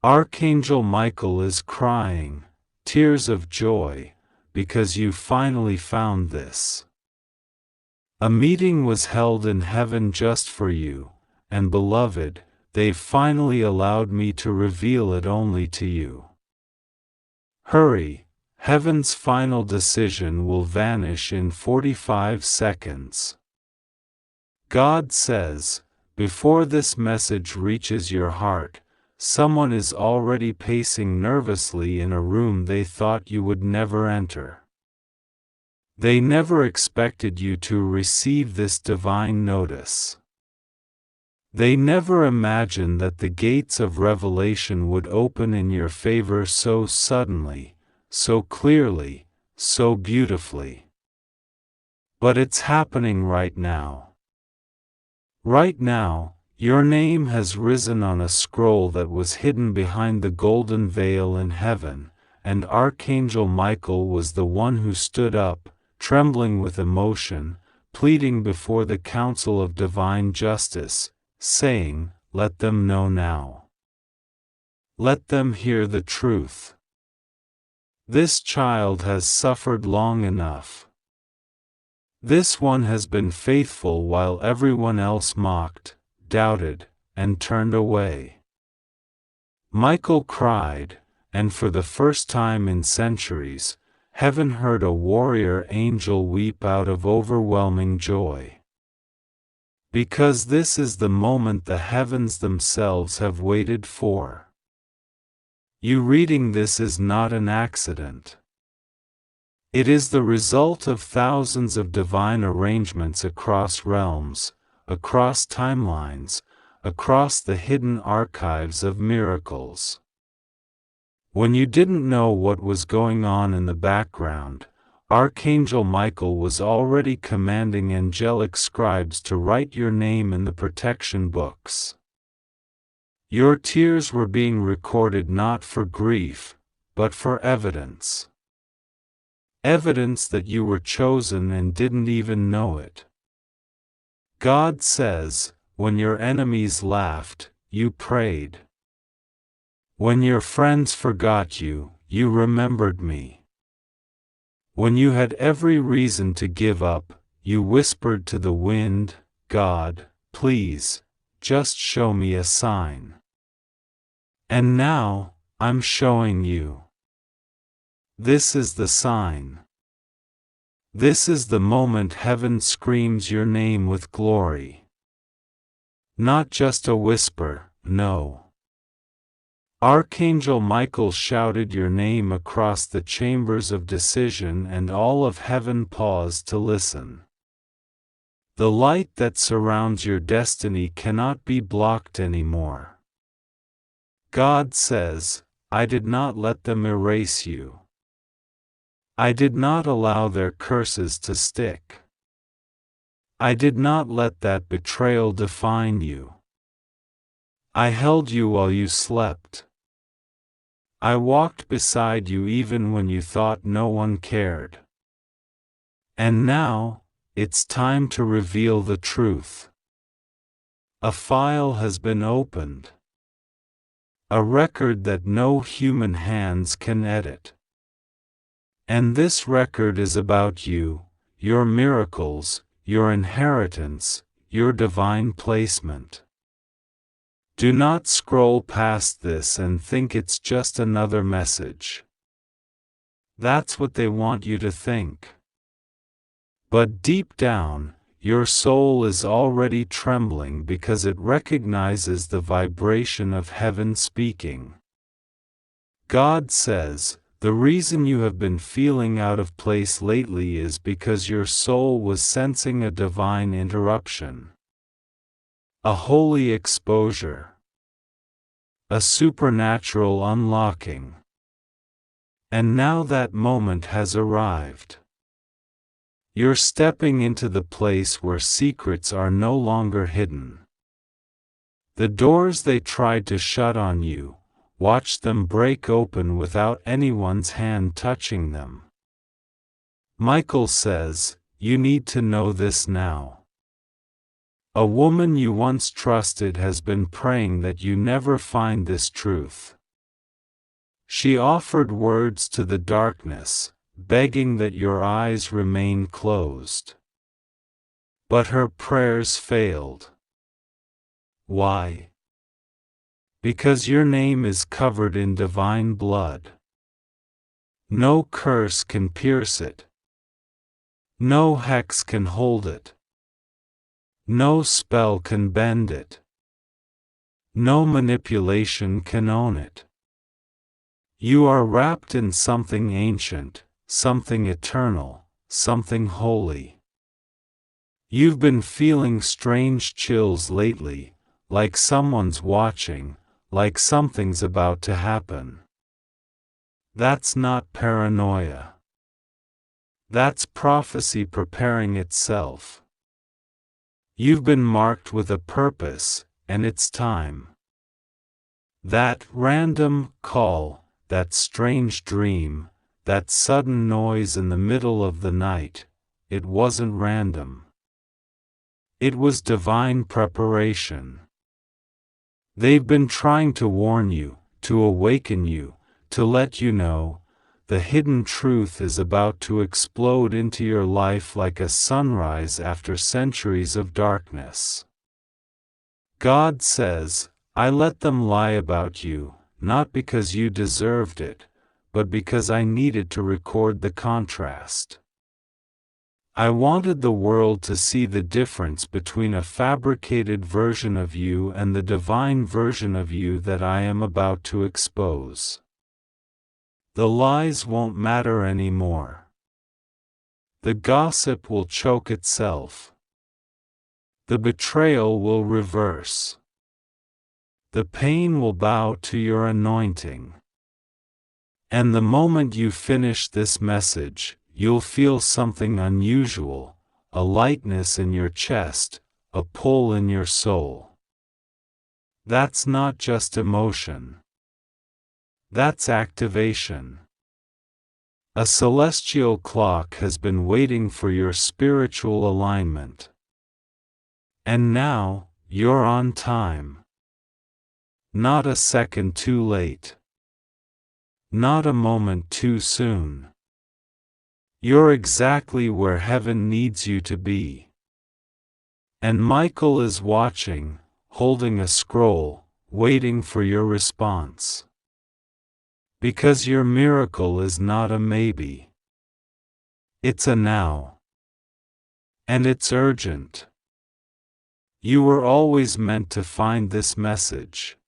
Archangel Michael is crying, tears of joy, because you finally found this. A meeting was held in heaven just for you, and beloved, they've finally allowed me to reveal it only to you. Hurry, heaven's final decision will vanish in 45 seconds. God says, before this message reaches your heart, someone is already pacing nervously in a room they thought you would never enter. They never expected you to receive this divine notice. They never imagined that the gates of revelation would open in your favor so suddenly, so clearly, so beautifully. But it's happening right now. Right now, your name has risen on a scroll that was hidden behind the golden veil in heaven, and Archangel Michael was the one who stood up, trembling with emotion, pleading before the council of divine justice, saying, "Let them know now. Let them hear the truth. This child has suffered long enough. This one has been faithful while everyone else mocked, doubted, and turned away." Michael cried, and for the first time in centuries, heaven heard a warrior angel weep out of overwhelming joy. Because this is the moment the heavens themselves have waited for. You reading this is not an accident. It is the result of thousands of divine arrangements across realms, across timelines, across the hidden archives of miracles. When you didn't know what was going on in the background, Archangel Michael was already commanding angelic scribes to write your name in the protection books. Your tears were being recorded not for grief, but for evidence. Evidence that you were chosen and didn't even know it. God says, when your enemies laughed, you prayed. When your friends forgot you, you remembered me. When you had every reason to give up, you whispered to the wind, "God, please, just show me a sign." And now, I'm showing you. This is the sign. This is the moment heaven screams your name with glory. Not just a whisper, no. Archangel Michael shouted your name across the chambers of decision, and all of heaven paused to listen. The light that surrounds your destiny cannot be blocked anymore. God says, I did not let them erase you. I did not allow their curses to stick. I did not let that betrayal define you. I held you while you slept. I walked beside you even when you thought no one cared. And now, it's time to reveal the truth. A file has been opened. A record that no human hands can edit. And this record is about you, your miracles, your inheritance, your divine placement. Do not scroll past this and think it's just another message. That's what they want you to think. But deep down, your soul is already trembling because it recognizes the vibration of heaven speaking. God says, the reason you have been feeling out of place lately is because your soul was sensing a divine interruption. A holy exposure. A supernatural unlocking. And now that moment has arrived. You're stepping into the place where secrets are no longer hidden. The doors they tried to shut on you, watch them break open without anyone's hand touching them. Michael says, you need to know this now. A woman you once trusted has been praying that you never find this truth. She offered words to the darkness, begging that your eyes remain closed. But her prayers failed. Why? Because your name is covered in divine blood. No curse can pierce it. No hex can hold it. No spell can bend it. No manipulation can own it. You are wrapped in something ancient, something eternal, something holy. You've been feeling strange chills lately, like someone's watching, like something's about to happen. That's not paranoia. That's prophecy preparing itself. You've been marked with a purpose, and it's time. That random call, that strange dream, that sudden noise in the middle of the night, it wasn't random. It was divine preparation. They've been trying to warn you, to awaken you, to let you know, the hidden truth is about to explode into your life like a sunrise after centuries of darkness. God says, I let them lie about you, not because you deserved it, but because I needed to record the contrast. I wanted the world to see the difference between a fabricated version of you and the divine version of you that I am about to expose. The lies won't matter anymore. The gossip will choke itself. The betrayal will reverse. The pain will bow to your anointing. And the moment you finish this message, you'll feel something unusual, a lightness in your chest, a pull in your soul. That's not just emotion. That's activation. A celestial clock has been waiting for your spiritual alignment. And now, you're on time. Not a second too late. Not a moment too soon. You're exactly where heaven needs you to be. And Michael is watching, holding a scroll, waiting for your response. Because your miracle is not a maybe. It's a now. And it's urgent. You were always meant to find this message.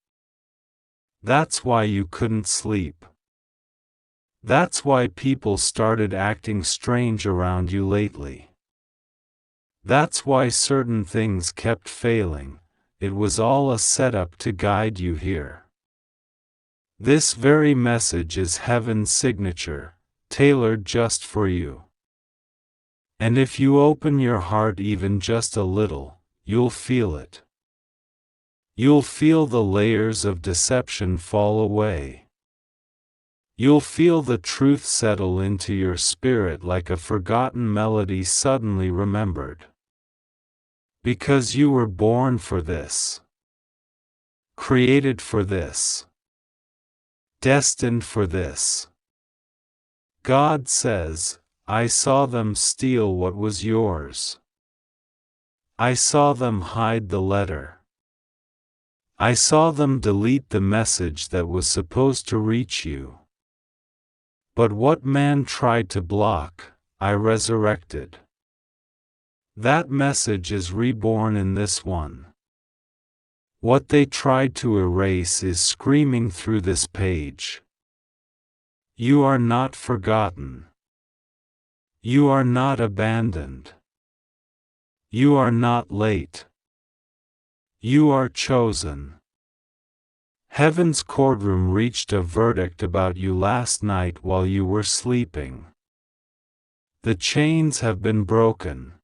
That's why you couldn't sleep. That's why people started acting strange around you lately. That's why certain things kept failing. It was all a setup to guide you here. This very message is heaven's signature, tailored just for you. And if you open your heart even just a little, you'll feel it. You'll feel the layers of deception fall away. You'll feel the truth settle into your spirit like a forgotten melody suddenly remembered. Because you were born for this. Created for this. Destined for this. God says, I saw them steal what was yours. I saw them hide the letter. I saw them delete the message that was supposed to reach you. But what man tried to block, I resurrected. That message is reborn in this one. What they tried to erase is screaming through this page. You are not forgotten. You are not abandoned. You are not late. You are chosen. Heaven's courtroom reached a verdict about you last night while you were sleeping. The chains have been broken.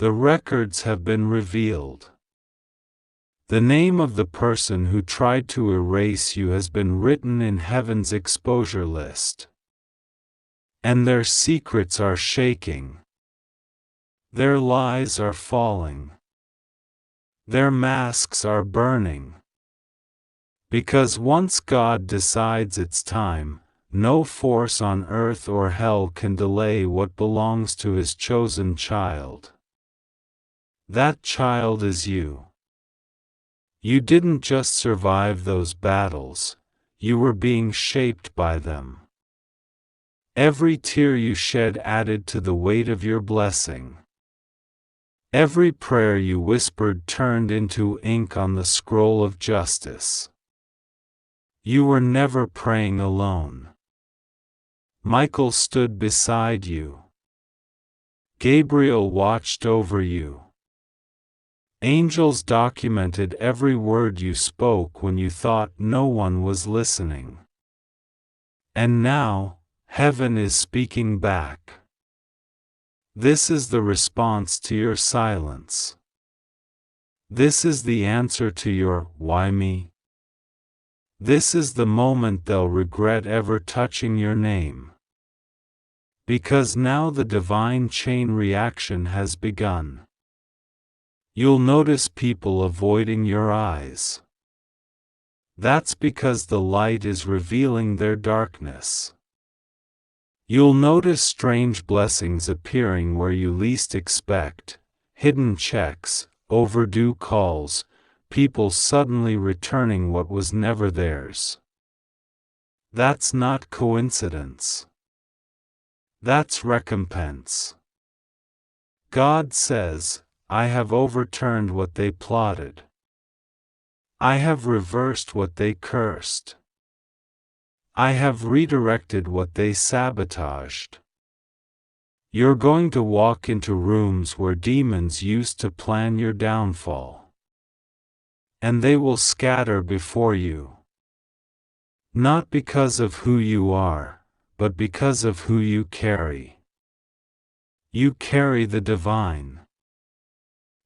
The records have been revealed. The name of the person who tried to erase you has been written in heaven's exposure list. And their secrets are shaking. Their lies are falling. Their masks are burning. Because once God decides it's time, no force on earth or hell can delay what belongs to His chosen child. That child is you. You didn't just survive those battles, you were being shaped by them. Every tear you shed added to the weight of your blessing. Every prayer you whispered turned into ink on the scroll of justice. You were never praying alone. Michael stood beside you. Gabriel watched over you. Angels documented every word you spoke when you thought no one was listening. And now, heaven is speaking back. This is the response to your silence. This is the answer to your "why me?" This is the moment they'll regret ever touching your name. Because now the divine chain reaction has begun. You'll notice people avoiding your eyes. That's because the light is revealing their darkness. You'll notice strange blessings appearing where you least expect, hidden checks, overdue calls, people suddenly returning what was never theirs. That's not coincidence. That's recompense. God says, I have overturned what they plotted. I have reversed what they cursed. I have redirected what they sabotaged. You're going to walk into rooms where demons used to plan your downfall. And they will scatter before you. Not because of who you are, but because of who you carry. You carry the divine.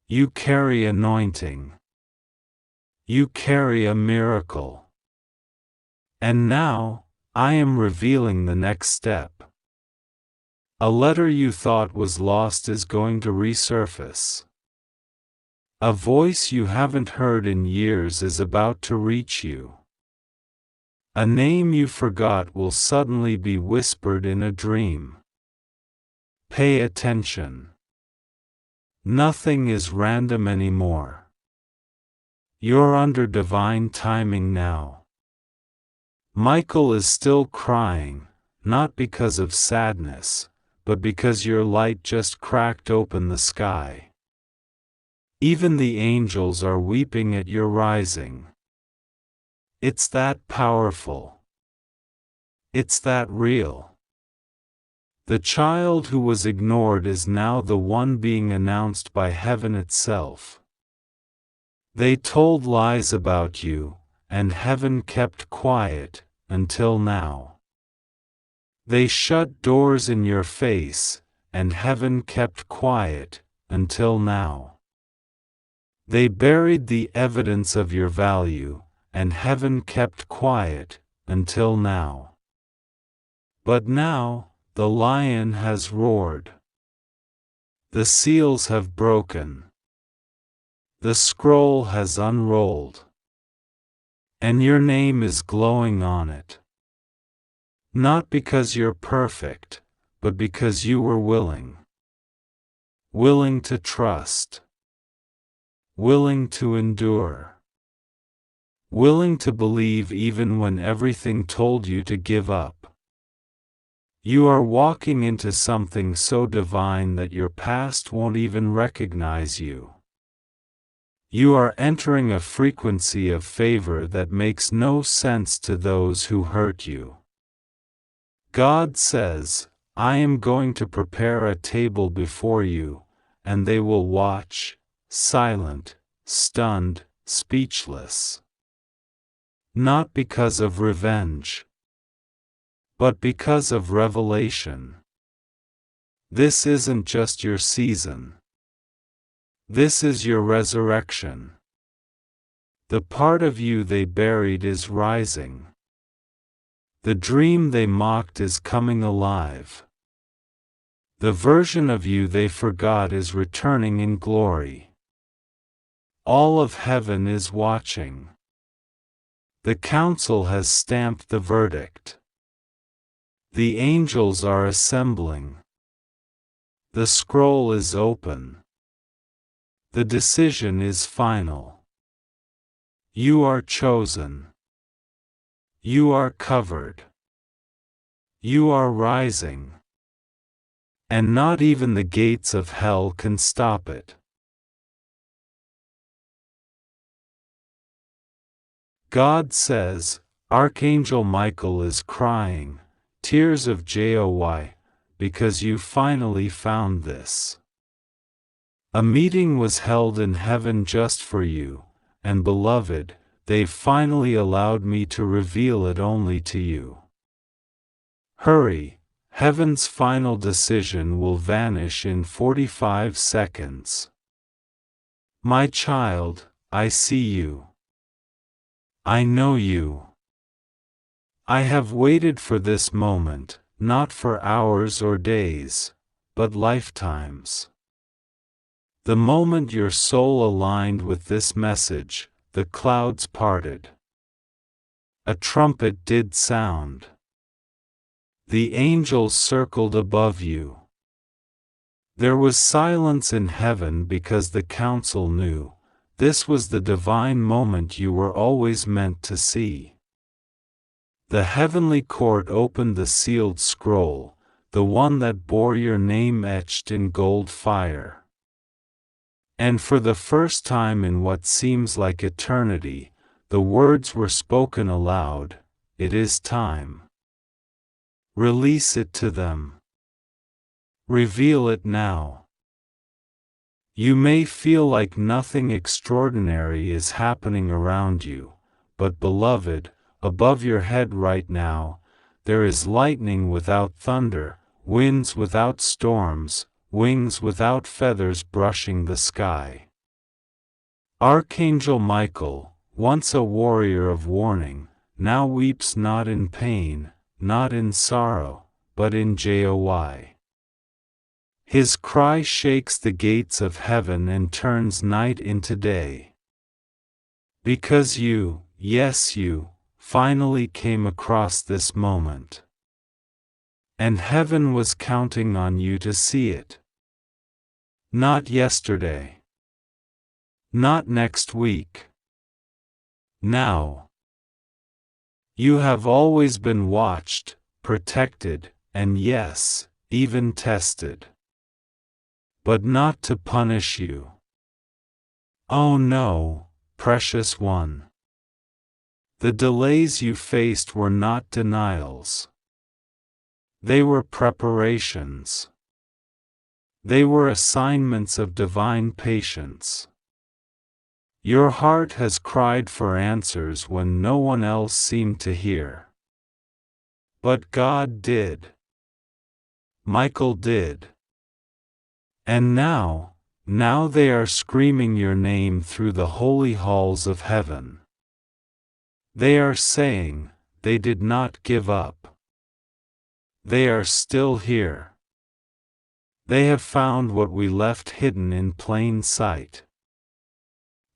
You carry anointing. You carry a miracle. And now, I am revealing the next step. A letter you thought was lost is going to resurface. A voice you haven't heard in years is about to reach you. A name you forgot will suddenly be whispered in a dream. Pay attention. Nothing is random anymore. You're under divine timing now. Michael is still crying, not because of sadness, but because your light just cracked open the sky. Even the angels are weeping at your rising. It's that powerful. It's that real. The child who was ignored is now the one being announced by heaven itself. They told lies about you, and heaven kept quiet, until now. They shut doors in your face, and heaven kept quiet, until now. They buried the evidence of your value, and heaven kept quiet, until now. But now, the lion has roared. The seals have broken. The scroll has unrolled. And your name is glowing on it. Not because you're perfect, but because you were willing. Willing to trust. Willing to endure. Willing to believe even when everything told you to give up. You are walking into something so divine that your past won't even recognize you. You are entering a frequency of favor that makes no sense to those who hurt you. God says, I am going to prepare a table before you, and they will watch, silent, stunned, speechless. Not because of revenge, but because of revelation. This isn't just your season. This is your resurrection. The part of you they buried is rising. The dream they mocked is coming alive. The version of you they forgot is returning in glory. All of heaven is watching. The council has stamped the verdict. The angels are assembling. The scroll is open. The decision is final. You are chosen. You are covered. You are rising. And not even the gates of hell can stop it. God says, Archangel Michael is crying, tears of joy, because you finally found this. A meeting was held in heaven just for you, and beloved, they've finally allowed me to reveal it only to you. Hurry, heaven's final decision will vanish in 45 seconds. My child, I see you. I know you. I have waited for this moment, not for hours or days, but lifetimes. The moment your soul aligned with this message, the clouds parted. A trumpet did sound. The angels circled above you. There was silence in heaven because the council knew this was the divine moment you were always meant to see. The heavenly court opened the sealed scroll, the one that bore your name etched in gold fire. And for the first time in what seems like eternity, the words were spoken aloud, "It is time." Release it to them. Reveal it now. You may feel like nothing extraordinary is happening around you, but beloved, above your head right now, there is lightning without thunder, winds without storms, wings without feathers brushing the sky. Archangel Michael, once a warrior of warning, now weeps not in pain, not in sorrow, but in joy. His cry shakes the gates of heaven and turns night into day. Because you, yes you, finally came across this moment. And heaven was counting on you to see it. Not yesterday. Not next week. Now. You have always been watched, protected, and yes, even tested. But not to punish you. Oh no, precious one. The delays you faced were not denials. They were preparations. They were assignments of divine patience. Your heart has cried for answers when no one else seemed to hear. But God did. Michael did. And now they are screaming your name through the holy halls of heaven. They are saying, they did not give up. They are still here. They have found what we left hidden in plain sight.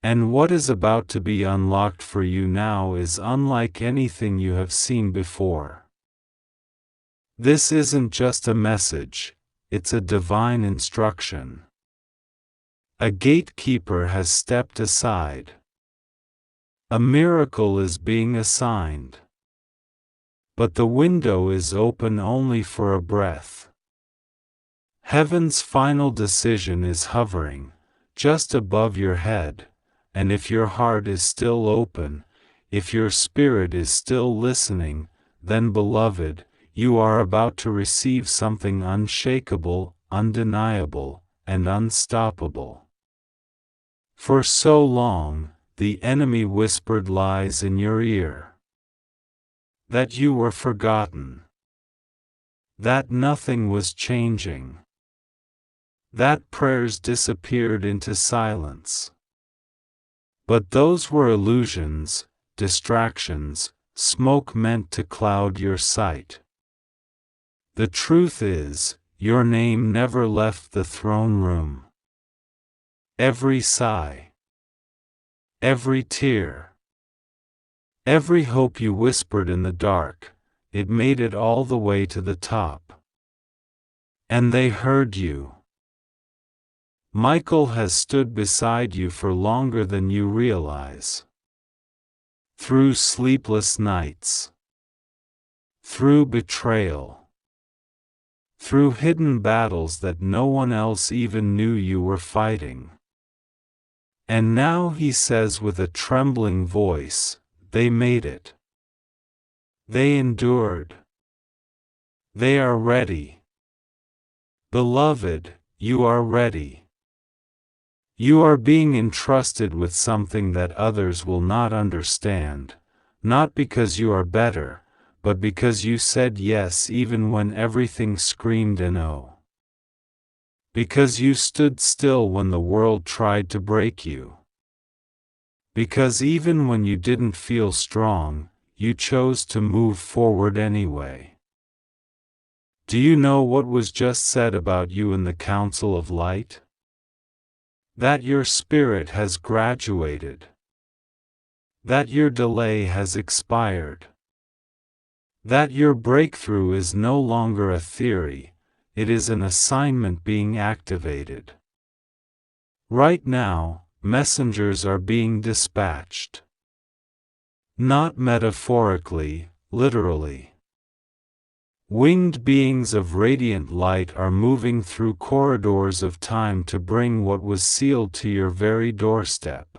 And what is about to be unlocked for you now is unlike anything you have seen before. This isn't just a message, it's a divine instruction. A gatekeeper has stepped aside. A miracle is being assigned. But the window is open only for a breath. Heaven's final decision is hovering, just above your head, and if your heart is still open, if your spirit is still listening, then beloved, you are about to receive something unshakable, undeniable, and unstoppable. For so long, the enemy whispered lies in your ear. That you were forgotten. That nothing was changing. That prayers disappeared into silence. But those were illusions, distractions, smoke meant to cloud your sight. The truth is, your name never left the throne room. Every sigh, every tear, Every hope you whispered in the dark, it made it all the way to the top. And they heard you. Michael has stood beside you for longer than you realize. Through sleepless nights. Through betrayal. Through hidden battles that no one else even knew you were fighting. And now he says with a trembling voice, they made it. They endured. They are ready. Beloved, you are ready. You are being entrusted with something that others will not understand, not because you are better, but because you said yes even when everything screamed no. Because you stood still when the world tried to break you. Because even when you didn't feel strong, you chose to move forward anyway. Do you know what was just said about you in the Council of Light? That your spirit has graduated. That your delay has expired. That your breakthrough is no longer a theory, it is an assignment being activated. Right now, messengers are being dispatched. Not metaphorically, literally. Winged beings of radiant light are moving through corridors of time to bring what was sealed to your very doorstep.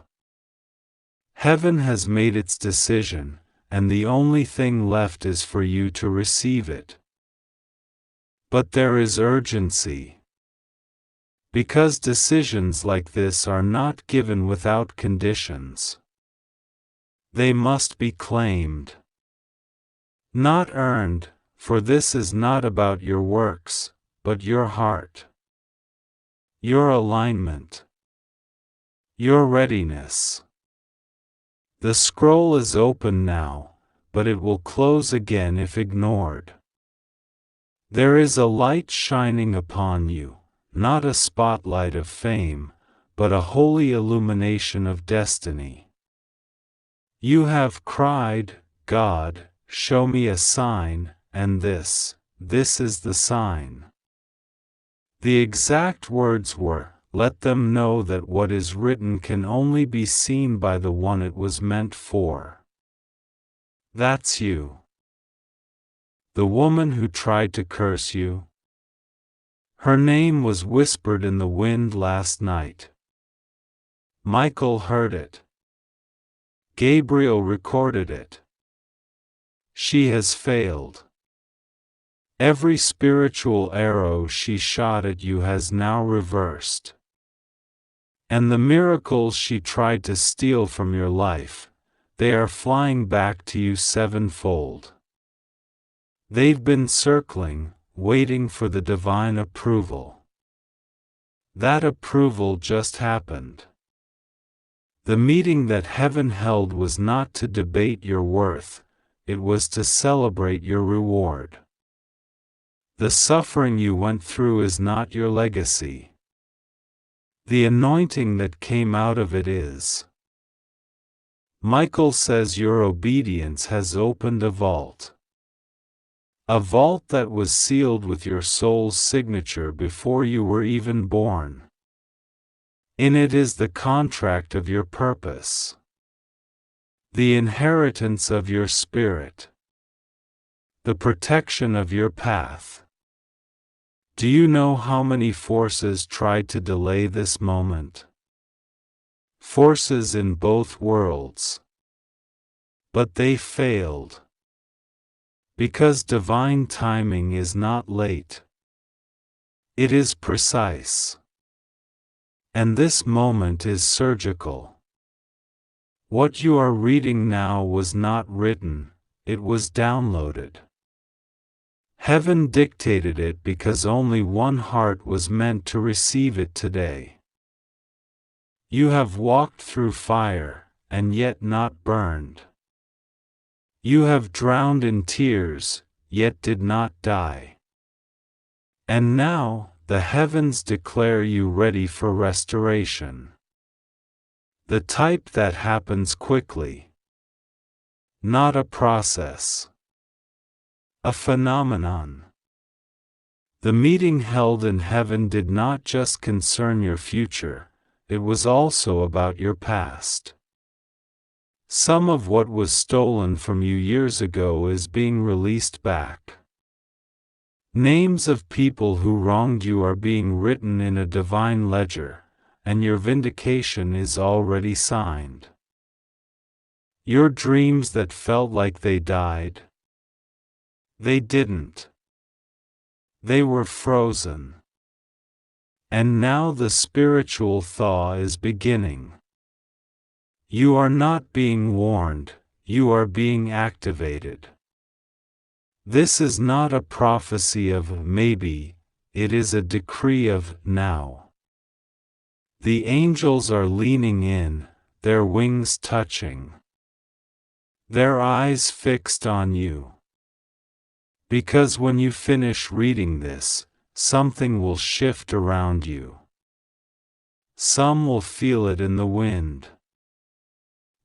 Heaven has made its decision, and the only thing left is for you to receive it. But there is urgency. Because decisions like this are not given without conditions. They must be claimed. Not earned, for this is not about your works, but your heart. Your alignment. Your readiness. The scroll is open now, but it will close again if ignored. There is a light shining upon you, not a spotlight of fame, but a holy illumination of destiny. You have cried, God, show me a sign, and this is the sign. The exact words were, let them know that what is written can only be seen by the one it was meant for. That's you. The woman who tried to curse you. Her name was whispered in the wind last night. Michael heard it. Gabriel recorded it. She has failed. Every spiritual arrow she shot at you has now reversed. And the miracles she tried to steal from your life, they are flying back to you sevenfold. They've been circling, waiting for the divine approval. That approval just happened. The meeting that heaven held was not to debate your worth, it was to celebrate your reward. The suffering you went through is not your legacy. The anointing that came out of it is. Michael says your obedience has opened a vault. A vault that was sealed with your soul's signature before you were even born. In it is the contract of your purpose. The inheritance of your spirit. The protection of your path. Do you know how many forces tried to delay this moment? Forces in both worlds. But they failed. Because divine timing is not late. It is precise. And this moment is surgical. What you are reading now was not written, it was downloaded. Heaven dictated it because only one heart was meant to receive it today. You have walked through fire, and yet not burned. You have drowned in tears, yet did not die. And now, the heavens declare you ready for restoration. The type that happens quickly. not a process. A phenomenon. The meeting held in heaven did not just concern your future, it was also about your past. Some of what was stolen from you years ago is being released back. Names of people who wronged you are being written in a divine ledger, and your vindication is already signed. Your dreams that felt like they died, they didn't. They were frozen. And now the spiritual thaw is beginning. You are not being warned, you are being activated. This is not a prophecy of maybe, it is a decree of now. The angels are leaning in, their wings touching. Their eyes fixed on you. Because when you finish reading this, something will shift around you. Some will feel it in the wind.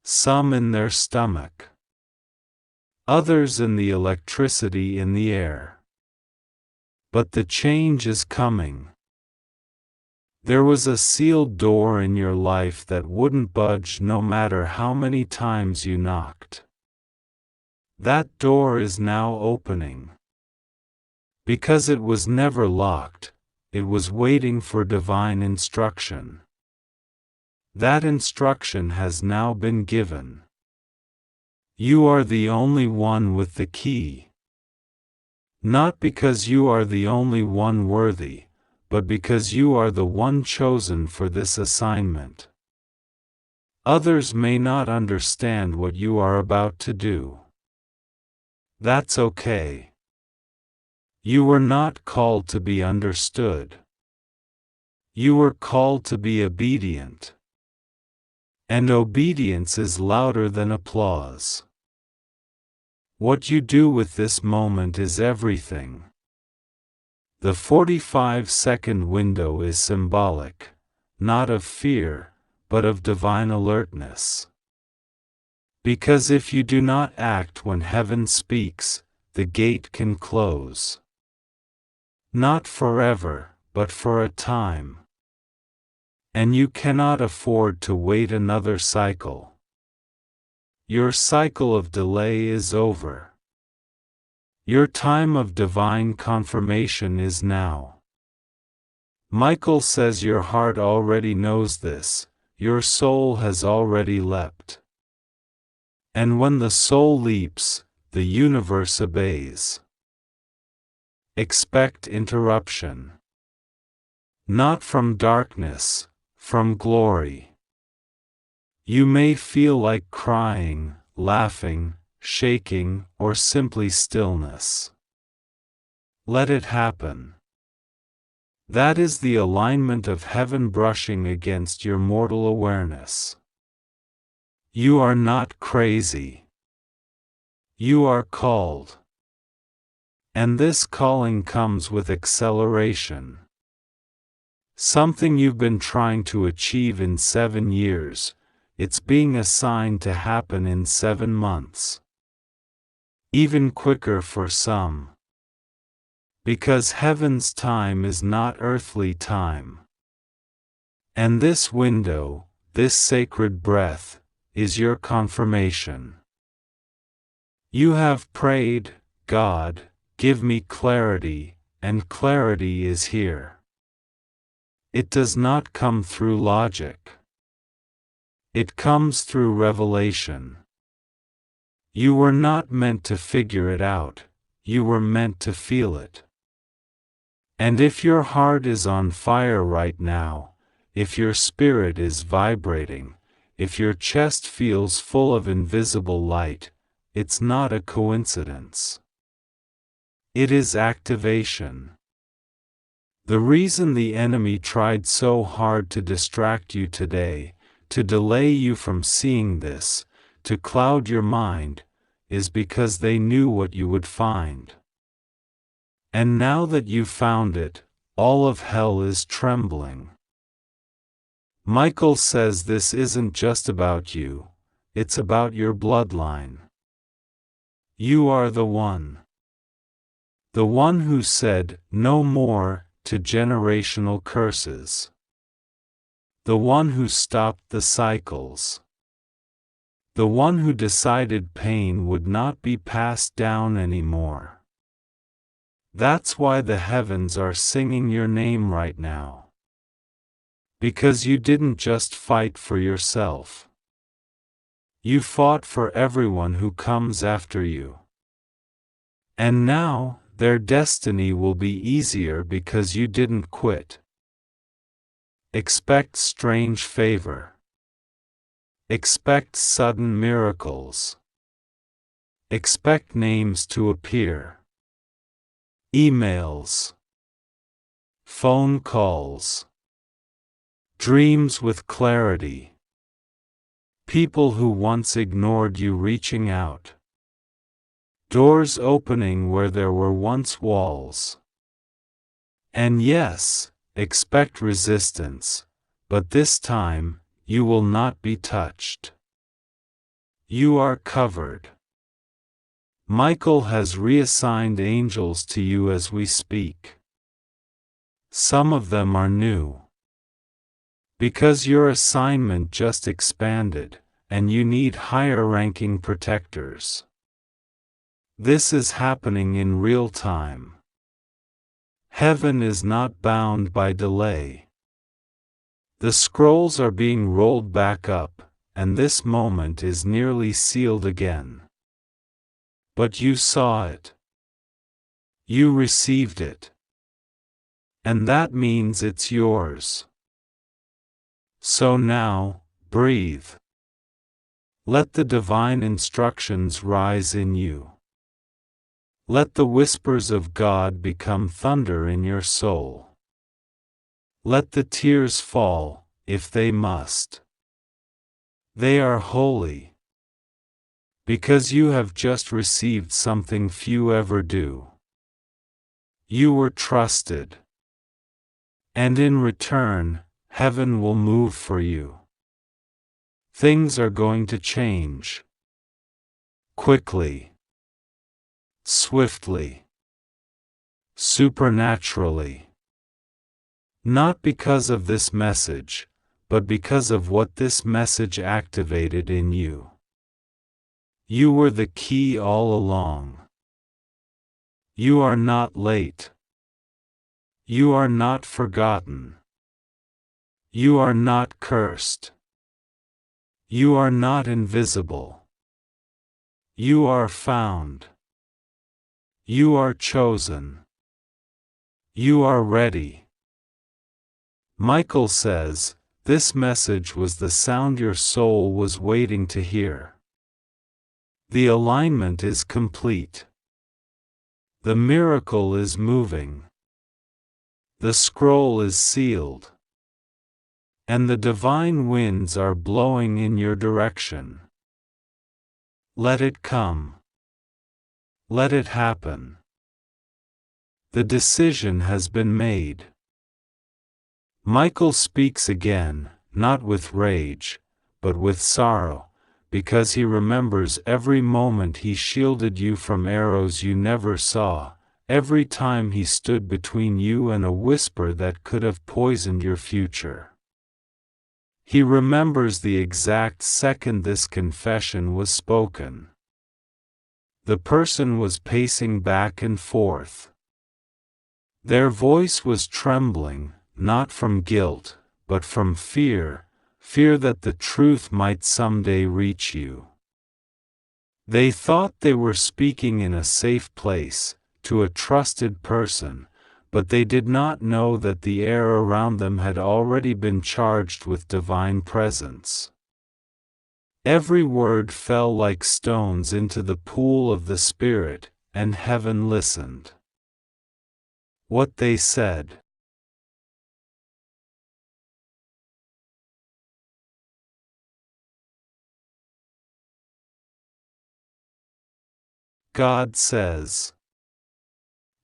Some in their stomach. Others in the electricity in the air. But the change is coming. There was a sealed door in your life that wouldn't budge no matter how many times you knocked. That door is now opening. Because it was never locked, it was waiting for divine instruction. That instruction has now been given. You are the only one with the key. Not because you are the only one worthy, but because you are the one chosen for this assignment. Others may not understand what you are about to do. That's okay. You were not called to be understood. You were called to be obedient. And obedience is louder than applause. What you do with this moment is everything. The 45-second window is symbolic, not of fear, but of divine alertness. Because if you do not act when heaven speaks, the gate can close. Not forever, but for a time. And you cannot afford to wait another cycle. Your cycle of delay is over. Your time of divine confirmation is now. Michael says your heart already knows this, your soul has already leapt. And when the soul leaps, the universe obeys. Expect interruption. Not from darkness, from glory. You may feel like crying, laughing, shaking, or simply stillness. Let it happen. That is the alignment of heaven brushing against your mortal awareness. You are not crazy. You are called. And this calling comes with acceleration. Something you've been trying to achieve in 7 years, it's being assigned to happen in 7 months. Even quicker for some. Because heaven's time is not earthly time. And this window, this sacred breath, is your confirmation. You have prayed, God, give me clarity, and clarity is here. It does not come through logic. It comes through revelation. You were not meant to figure it out, you were meant to feel it. And if your heart is on fire right now, if your spirit is vibrating, if your chest feels full of invisible light, it's not a coincidence. It is activation. The reason the enemy tried so hard to distract you today, to delay you from seeing this, to cloud your mind, is because they knew what you would find. And now that you've found it, all of hell is trembling. Michael says this isn't just about you, it's about your bloodline. You are the one. The one who said, "No more," to generational curses. The one who stopped the cycles. The one who decided pain would not be passed down anymore. That's why the heavens are singing your name right now. Because you didn't just fight for yourself. You fought for everyone who comes after you. And now, their destiny will be easier because you didn't quit. Expect strange favor. Expect sudden miracles. Expect names to appear. Emails. Phone calls. Dreams with clarity. People who once ignored you reaching out. Doors opening where there were once walls. And yes, expect resistance, but this time, you will not be touched. You are covered. Michael has reassigned angels to you as we speak. Some of them are new. Because your assignment just expanded, and you need higher-ranking protectors. This is happening in real time. Heaven is not bound by delay. The scrolls are being rolled back up, and this moment is nearly sealed again. But you saw it. You received it. And that means it's yours. So now, breathe. Let the divine instructions rise in you. Let the whispers of God become thunder in your soul. Let the tears fall, if they must. They are holy. Because you have just received something few ever do. You were trusted. And in return, heaven will move for you. Things are going to change. Quickly. Swiftly. Supernaturally. Not because of this message, but because of what this message activated in you. You were the key all along. You are not late. You are not forgotten. You are not cursed. You are not invisible. You are found. You are chosen. You are ready. Michael says, this message was the sound your soul was waiting to hear. The alignment is complete. The miracle is moving. The scroll is sealed. And the divine winds are blowing in your direction. Let it come. Let it happen. The decision has been made. Michael speaks again, not with rage, but with sorrow, because he remembers every moment he shielded you from arrows you never saw, every time he stood between you and a whisper that could have poisoned your future. He remembers the exact second this confession was spoken. The person was pacing back and forth. Their voice was trembling, not from guilt, but from fear, fear that the truth might someday reach you. They thought they were speaking in a safe place, to a trusted person, but they did not know that the air around them had already been charged with divine presence. Every word fell like stones into the pool of the Spirit, and heaven listened. What they said. God says,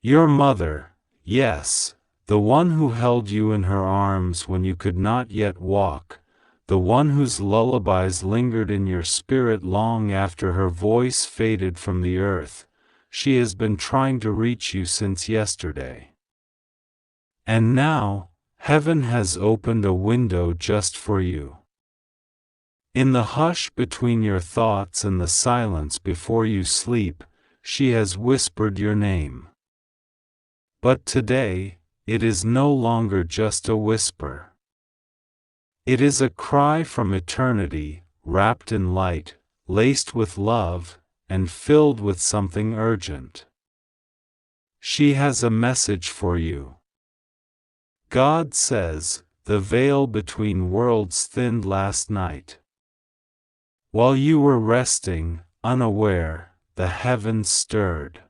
your mother, yes, the one who held you in her arms when you could not yet walk, the one whose lullabies lingered in your spirit long after her voice faded from the earth. She has been trying to reach you since yesterday. And now, heaven has opened a window just for you. In the hush between your thoughts and the silence before you sleep, she has whispered your name. But today, it is no longer just a whisper. It is a cry from eternity, wrapped in light, laced with love, and filled with something urgent. She has a message for you. God says, the veil between worlds thinned last night. While you were resting, unaware, the heavens stirred.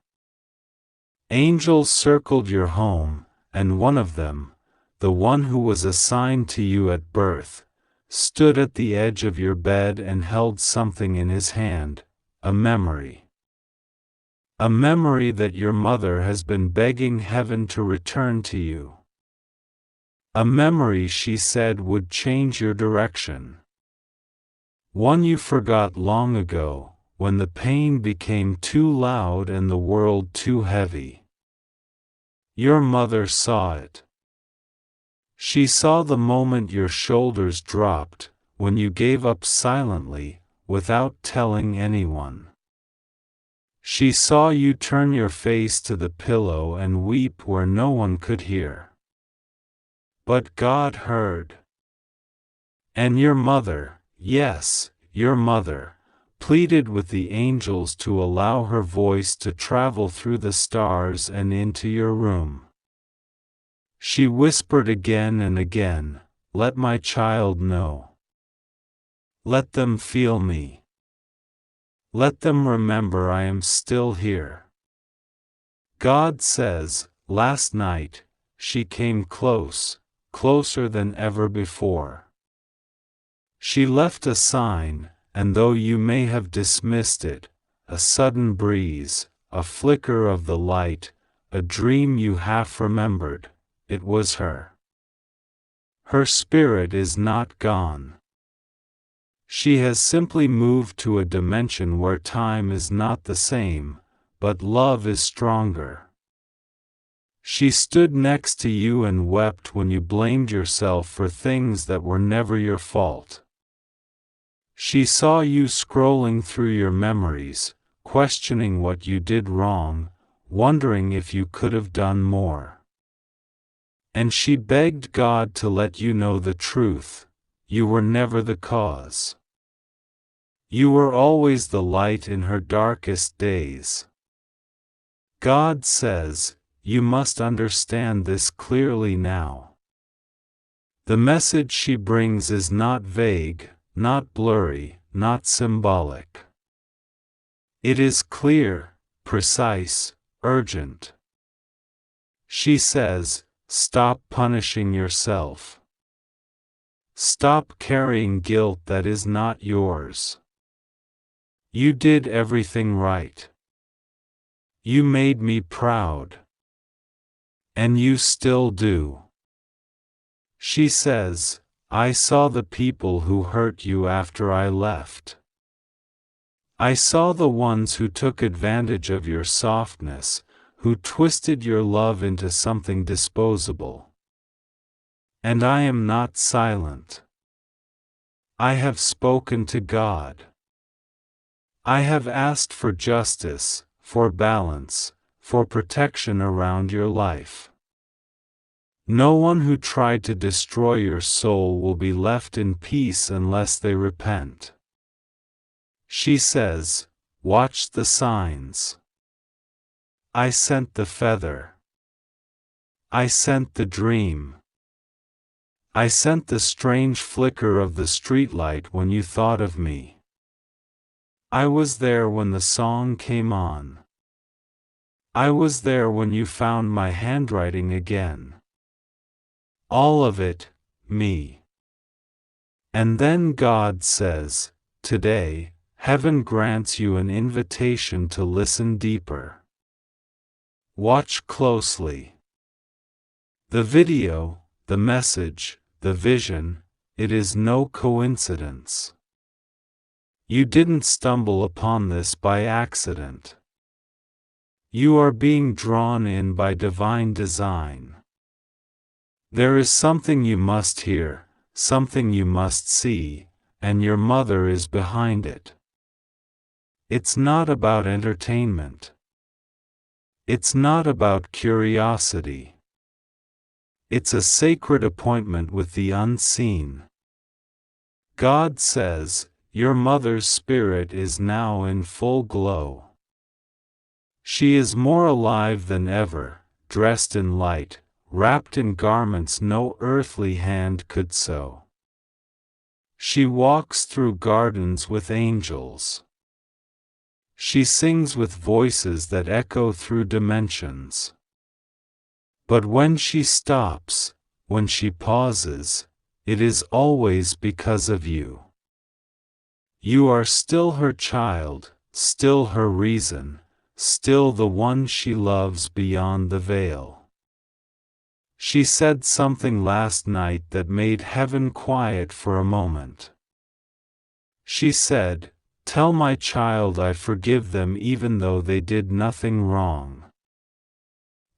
Angels circled your home, and one of them, the one who was assigned to you at birth, stood at the edge of your bed and held something in his hand, a memory. A memory that your mother has been begging heaven to return to you. A memory she said would change your direction. One you forgot long ago, when the pain became too loud and the world too heavy. Your mother saw it. She saw the moment your shoulders dropped, when you gave up silently, without telling anyone. She saw you turn your face to the pillow and weep where no one could hear. But God heard. And your mother, yes, your mother, pleaded with the angels to allow her voice to travel through the stars and into your room. She whispered again and again, "Let my child know. Let them feel me. Let them remember I am still here." God says, last night, she came close, closer than ever before. She left a sign, and though you may have dismissed it, a sudden breeze, a flicker of the light, a dream you half remembered, it was her. Her spirit is not gone. She has simply moved to a dimension where time is not the same, but love is stronger. She stood next to you and wept when you blamed yourself for things that were never your fault. She saw you scrolling through your memories, questioning what you did wrong, wondering if you could have done more. And she begged God to let you know the truth: you were never the cause. You were always the light in her darkest days. God says, you must understand this clearly now. The message she brings is not vague, not blurry, not symbolic. It is clear, precise, urgent. She says, stop punishing yourself. Stop carrying guilt that is not yours. You did everything right. You made me proud. And you still do. She says, I saw the people who hurt you after I left. I saw the ones who took advantage of your softness, who twisted your love into something disposable. And I am not silent. I have spoken to God. I have asked for justice, for balance, for protection around your life. No one who tried to destroy your soul will be left in peace unless they repent. She says, watch the signs. I sent the feather. I sent the dream. I sent the strange flicker of the streetlight when you thought of me. I was there when the song came on. I was there when you found my handwriting again. All of it, me. And then God says, today, heaven grants you an invitation to listen deeper. Watch closely. The video, the message, the vision, it is no coincidence. You didn't stumble upon this by accident. You are being drawn in by divine design. There is something you must hear, something you must see, and your mother is behind it. It's not about entertainment. It's not about curiosity. It's a sacred appointment with the unseen. God says, your mother's spirit is now in full glow. She is more alive than ever, dressed in light, wrapped in garments no earthly hand could sew. She walks through gardens with angels. She sings with voices that echo through dimensions. But when she stops, when she pauses, it is always because of you. You are still her child, still her reason, still the one she loves beyond the veil. She said something last night that made heaven quiet for a moment. She said, "Tell my child I forgive them even though they did nothing wrong.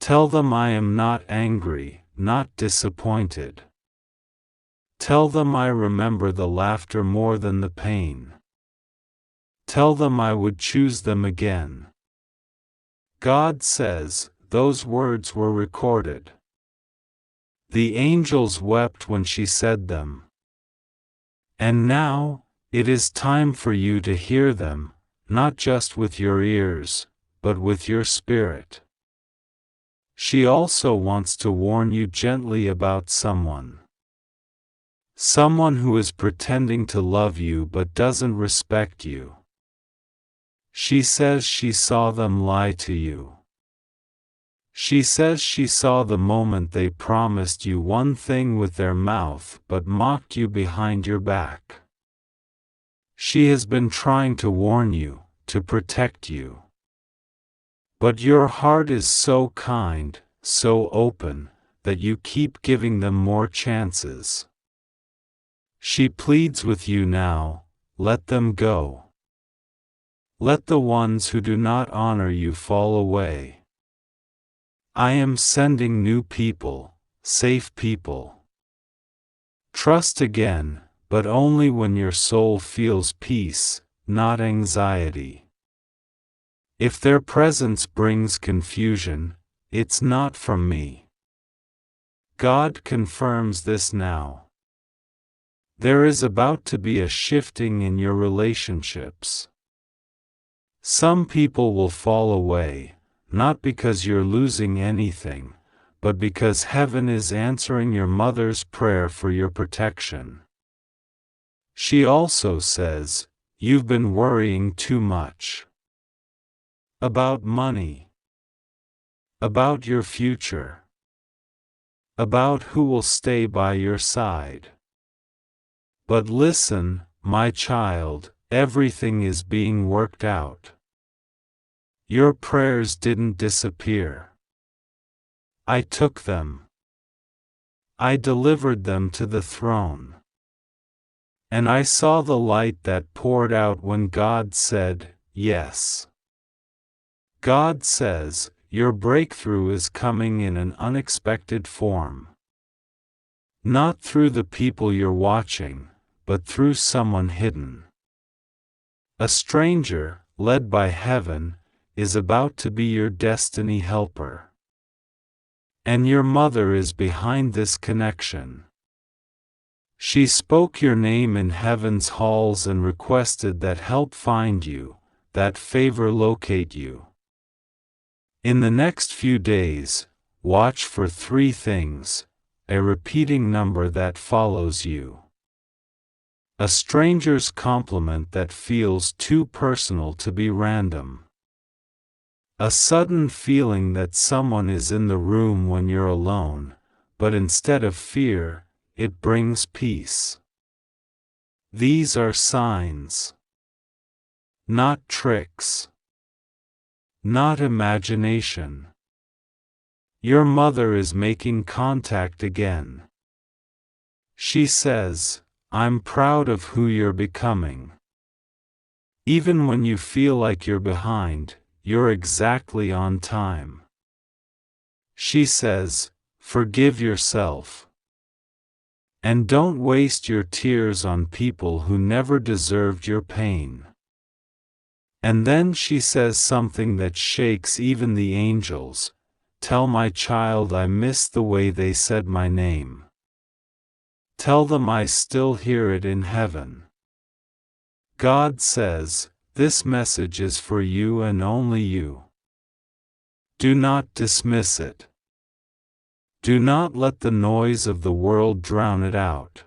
Tell them I am not angry, not disappointed. Tell them I remember the laughter more than the pain. Tell them I would choose them again." God says, those words were recorded. The angels wept when she said them. And now, it is time for you to hear them, not just with your ears, but with your spirit. She also wants to warn you gently about someone. Someone who is pretending to love you but doesn't respect you. She says she saw them lie to you. She says she saw the moment they promised you one thing with their mouth but mocked you behind your back. She has been trying to warn you, to protect you. But your heart is so kind, so open, that you keep giving them more chances. She pleads with you now, let them go. Let the ones who do not honor you fall away. I am sending new people, safe people. Trust again, but only when your soul feels peace, not anxiety. If their presence brings confusion, it's not from me. God confirms this now. There is about to be a shifting in your relationships. Some people will fall away, not because you're losing anything, but because heaven is answering your mother's prayer for your protection. She also says, you've been worrying too much. About money. About your future. About who will stay by your side. But listen, my child, everything is being worked out. Your prayers didn't disappear. I took them. I delivered them to the throne. And I saw the light that poured out when God said, yes. God says, your breakthrough is coming in an unexpected form. Not through the people you're watching, but through someone hidden. A stranger, led by heaven, is about to be your destiny helper. And your mother is behind this connection. She spoke your name in heaven's halls and requested that help find you, that favor locate you. In the next few days, watch for 3 things, a repeating number that follows you. A stranger's compliment that feels too personal to be random. A sudden feeling that someone is in the room when you're alone, but instead of fear, it brings peace. These are signs. Not tricks. Not imagination. Your mother is making contact again. She says, I'm proud of who you're becoming. Even when you feel like you're behind, you're exactly on time. She says, forgive yourself. And don't waste your tears on people who never deserved your pain. And then she says something that shakes even the angels. Tell my child I miss the way they said my name. Tell them I still hear it in heaven. God says, this message is for you and only you. Do not dismiss it. Do not let the noise of the world drown it out.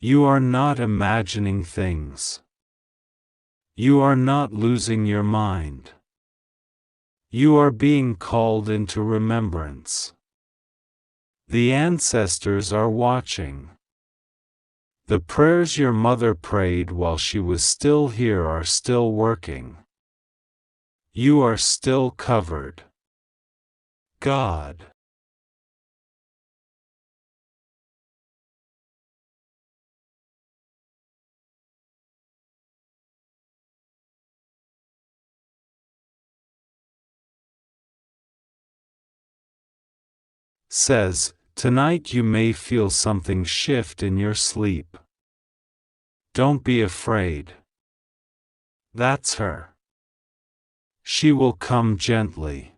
You are not imagining things. You are not losing your mind. You are being called into remembrance. The ancestors are watching. The prayers your mother prayed while she was still here are still working. You are still covered. God says, tonight you may feel something shift in your sleep. Don't be afraid. That's her. She will come gently.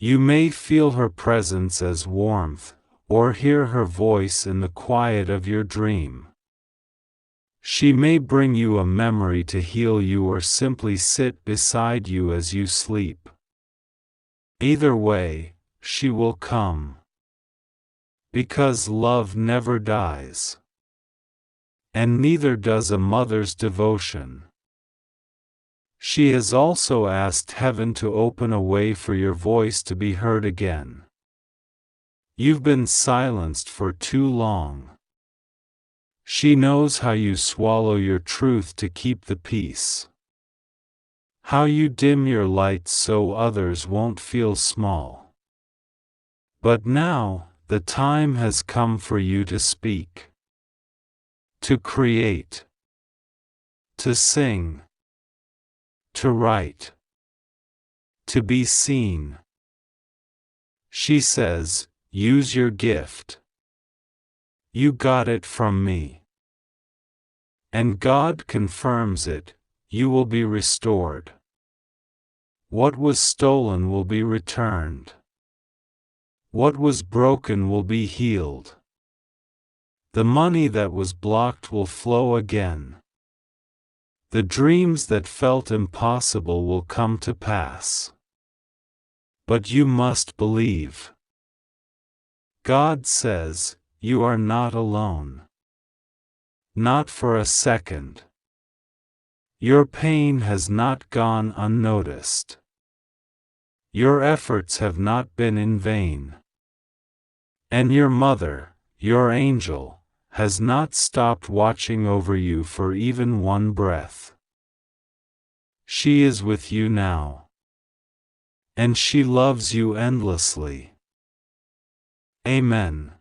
You may feel her presence as warmth, or hear her voice in the quiet of your dream. She may bring you a memory to heal you or simply sit beside you as you sleep. Either way, she will come. Because love never dies. And neither does a mother's devotion. She has also asked heaven to open a way for your voice to be heard again. You've been silenced for too long. She knows how you swallow your truth to keep the peace. How you dim your light so others won't feel small. But now, the time has come for you to speak. To create. To sing. To write. To be seen. She says, use your gift. You got it from me. And God confirms it, you will be restored. What was stolen will be returned. What was broken will be healed. The money that was blocked will flow again. The dreams that felt impossible will come to pass. But you must believe. God says, you are not alone. Not for a second. Your pain has not gone unnoticed. Your efforts have not been in vain. And your mother, your angel, has not stopped watching over you for even one breath. She is with you now. And she loves you endlessly. Amen.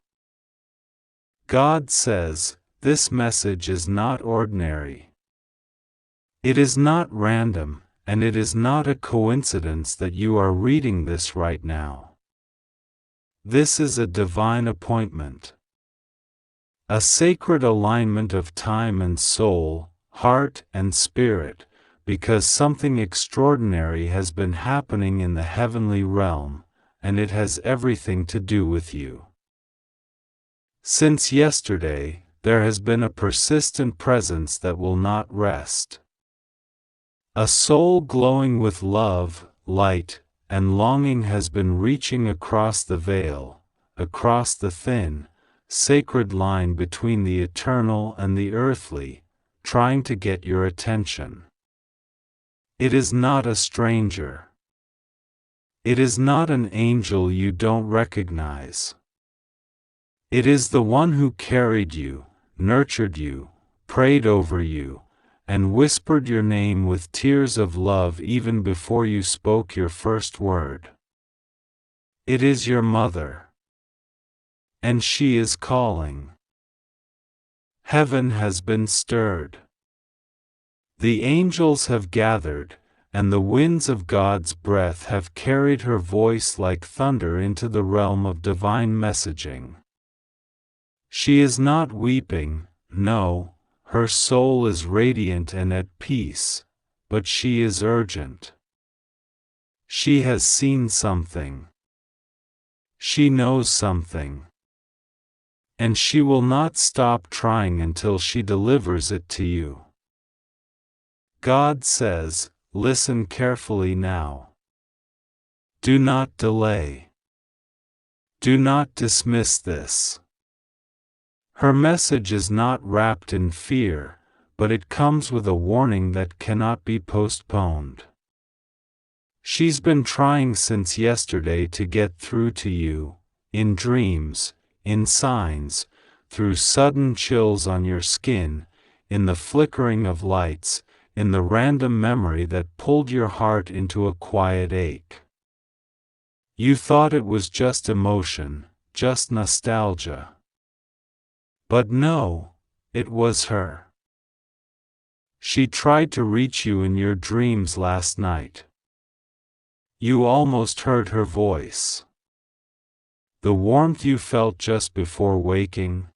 God says, this message is not ordinary. It is not random, and it is not a coincidence that you are reading this right now. This is a divine appointment. A sacred alignment of time and soul, heart and spirit, because something extraordinary has been happening in the heavenly realm, and it has everything to do with you. Since yesterday, there has been a persistent presence that will not rest. A soul glowing with love, light, and longing has been reaching across the veil, across the thin, sacred line between the eternal and the earthly, trying to get your attention. It is not a stranger. It is not an angel you don't recognize. It is the one who carried you, nurtured you, prayed over you, and whispered your name with tears of love even before you spoke your first word. It is your mother. And she is calling. Heaven has been stirred. The angels have gathered, and the winds of God's breath have carried her voice like thunder into the realm of divine messaging. She is not weeping, no, her soul is radiant and at peace, but she is urgent. She has seen something. She knows something. And she will not stop trying until she delivers it to you. God says, listen carefully now. Do not delay. Do not dismiss this. Her message is not wrapped in fear, but it comes with a warning that cannot be postponed. She's been trying since yesterday to get through to you, in dreams, in signs, through sudden chills on your skin, in the flickering of lights, in the random memory that pulled your heart into a quiet ache. You thought it was just emotion, just nostalgia. But no, it was her. She tried to reach you in your dreams last night. You almost heard her voice. The warmth you felt just before waking,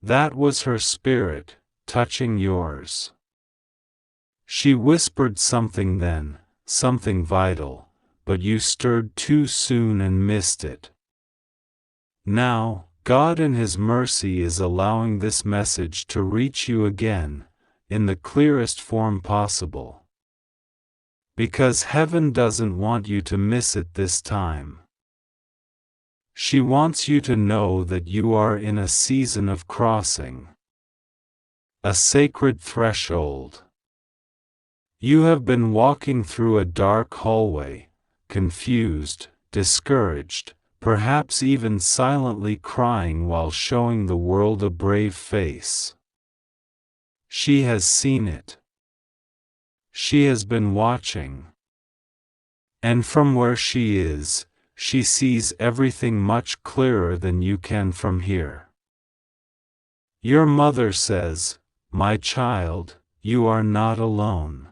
that was her spirit, touching yours. She whispered something then, something vital, but you stirred too soon and missed it. Now, God in His mercy is allowing this message to reach you again, in the clearest form possible. Because heaven doesn't want you to miss it this time. She wants you to know that you are in a season of crossing. A sacred threshold. You have been walking through a dark hallway, confused, discouraged, perhaps even silently crying while showing the world a brave face. She has seen it. She has been watching. And from where she is, she sees everything much clearer than you can from here. Your mother says, "My child, you are not alone.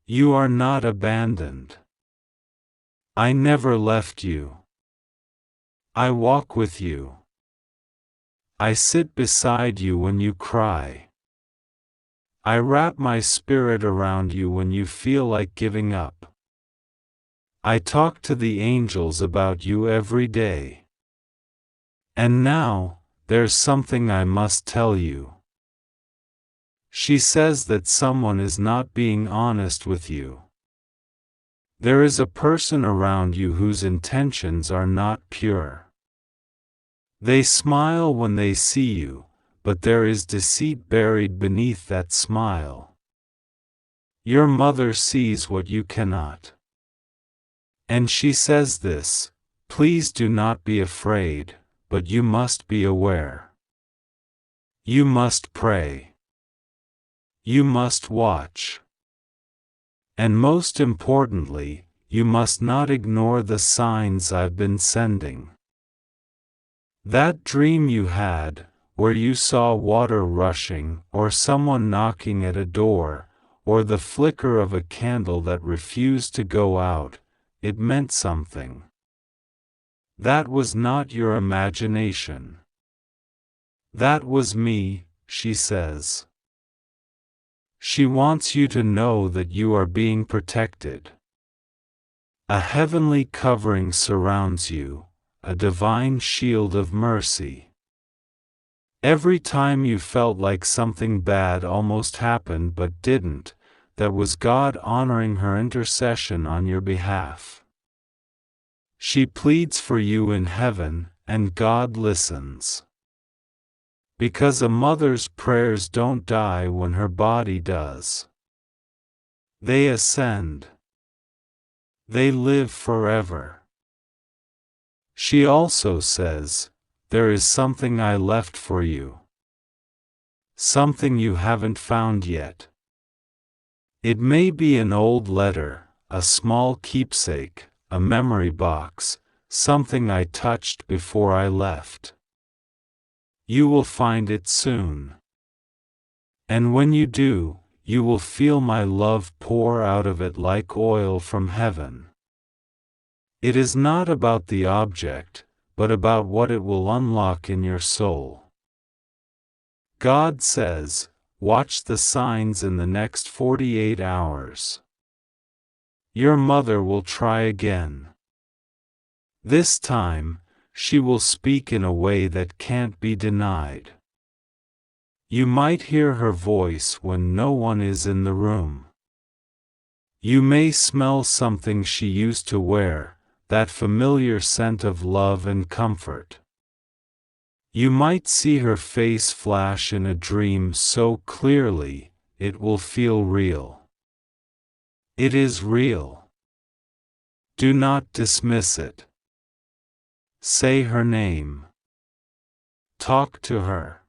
You are not abandoned. I never left you. I walk with you. I sit beside you when you cry. I wrap my spirit around you when you feel like giving up. I talk to the angels about you every day. And now, there's something I must tell you." She says that someone is not being honest with you. There is a person around you whose intentions are not pure. They smile when they see you, but there is deceit buried beneath that smile. Your mother sees what you cannot. And she says this, please do not be afraid, but you must be aware. You must pray. You must watch. And most importantly, you must not ignore the signs I've been sending. That dream you had, where you saw water rushing, or someone knocking at a door, or the flicker of a candle that refused to go out, it meant something. That was not your imagination. That was me, she says. She wants you to know that you are being protected. A heavenly covering surrounds you, a divine shield of mercy. Every time you felt like something bad almost happened but didn't, that was God honoring her intercession on your behalf. She pleads for you in heaven, and God listens. Because a mother's prayers don't die when her body does. They ascend. They live forever. She also says, there is something I left for you. Something you haven't found yet. It may be an old letter, a small keepsake, a memory box, something I touched before I left. You will find it soon. And when you do, you will feel my love pour out of it like oil from heaven. It is not about the object, but about what it will unlock in your soul. God says, watch the signs in the next 48 hours. Your mother will try again. This time, she will speak in a way that can't be denied. You might hear her voice when no one is in the room. You may smell something she used to wear, that familiar scent of love and comfort. You might see her face flash in a dream so clearly, it will feel real. It is real. Do not dismiss it. Say her name. Talk to her.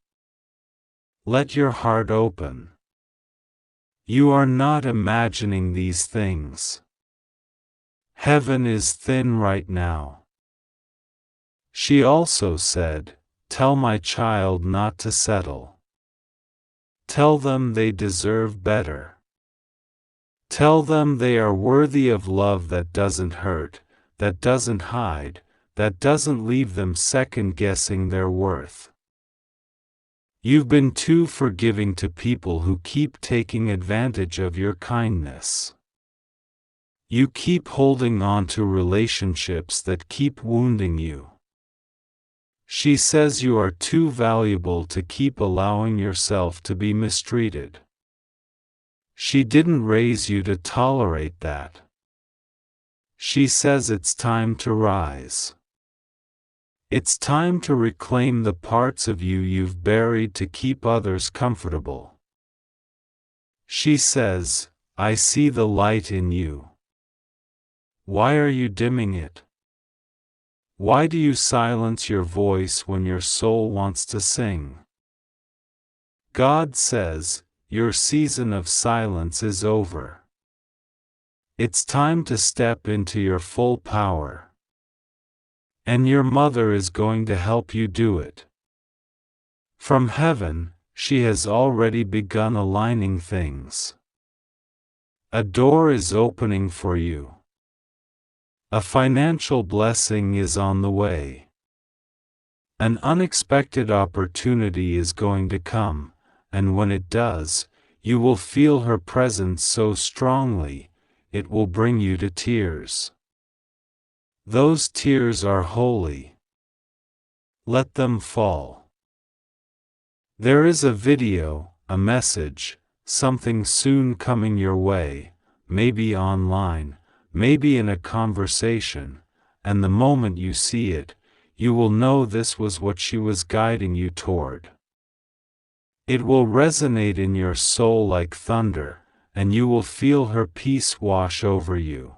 Let your heart open. You are not imagining these things. Heaven is thin right now. She also said, tell my child not to settle. Tell them they deserve better. Tell them they are worthy of love that doesn't hurt, that doesn't hide, that doesn't leave them second-guessing their worth. You've been too forgiving to people who keep taking advantage of your kindness. You keep holding on to relationships that keep wounding you. She says you are too valuable to keep allowing yourself to be mistreated. She didn't raise you to tolerate that. She says it's time to rise. It's time to reclaim the parts of you you've buried to keep others comfortable. She says, I see the light in you. Why are you dimming it? Why do you silence your voice when your soul wants to sing? God says, your season of silence is over. It's time to step into your full power. And your mother is going to help you do it. From heaven, she has already begun aligning things. A door is opening for you. A financial blessing is on the way. An unexpected opportunity is going to come, and when it does, you will feel her presence so strongly, it will bring you to tears. Those tears are holy. Let them fall. There is a video, a message, something soon coming your way, maybe online, maybe in a conversation, and the moment you see it, you will know this was what she was guiding you toward. It will resonate in your soul like thunder, and you will feel her peace wash over you.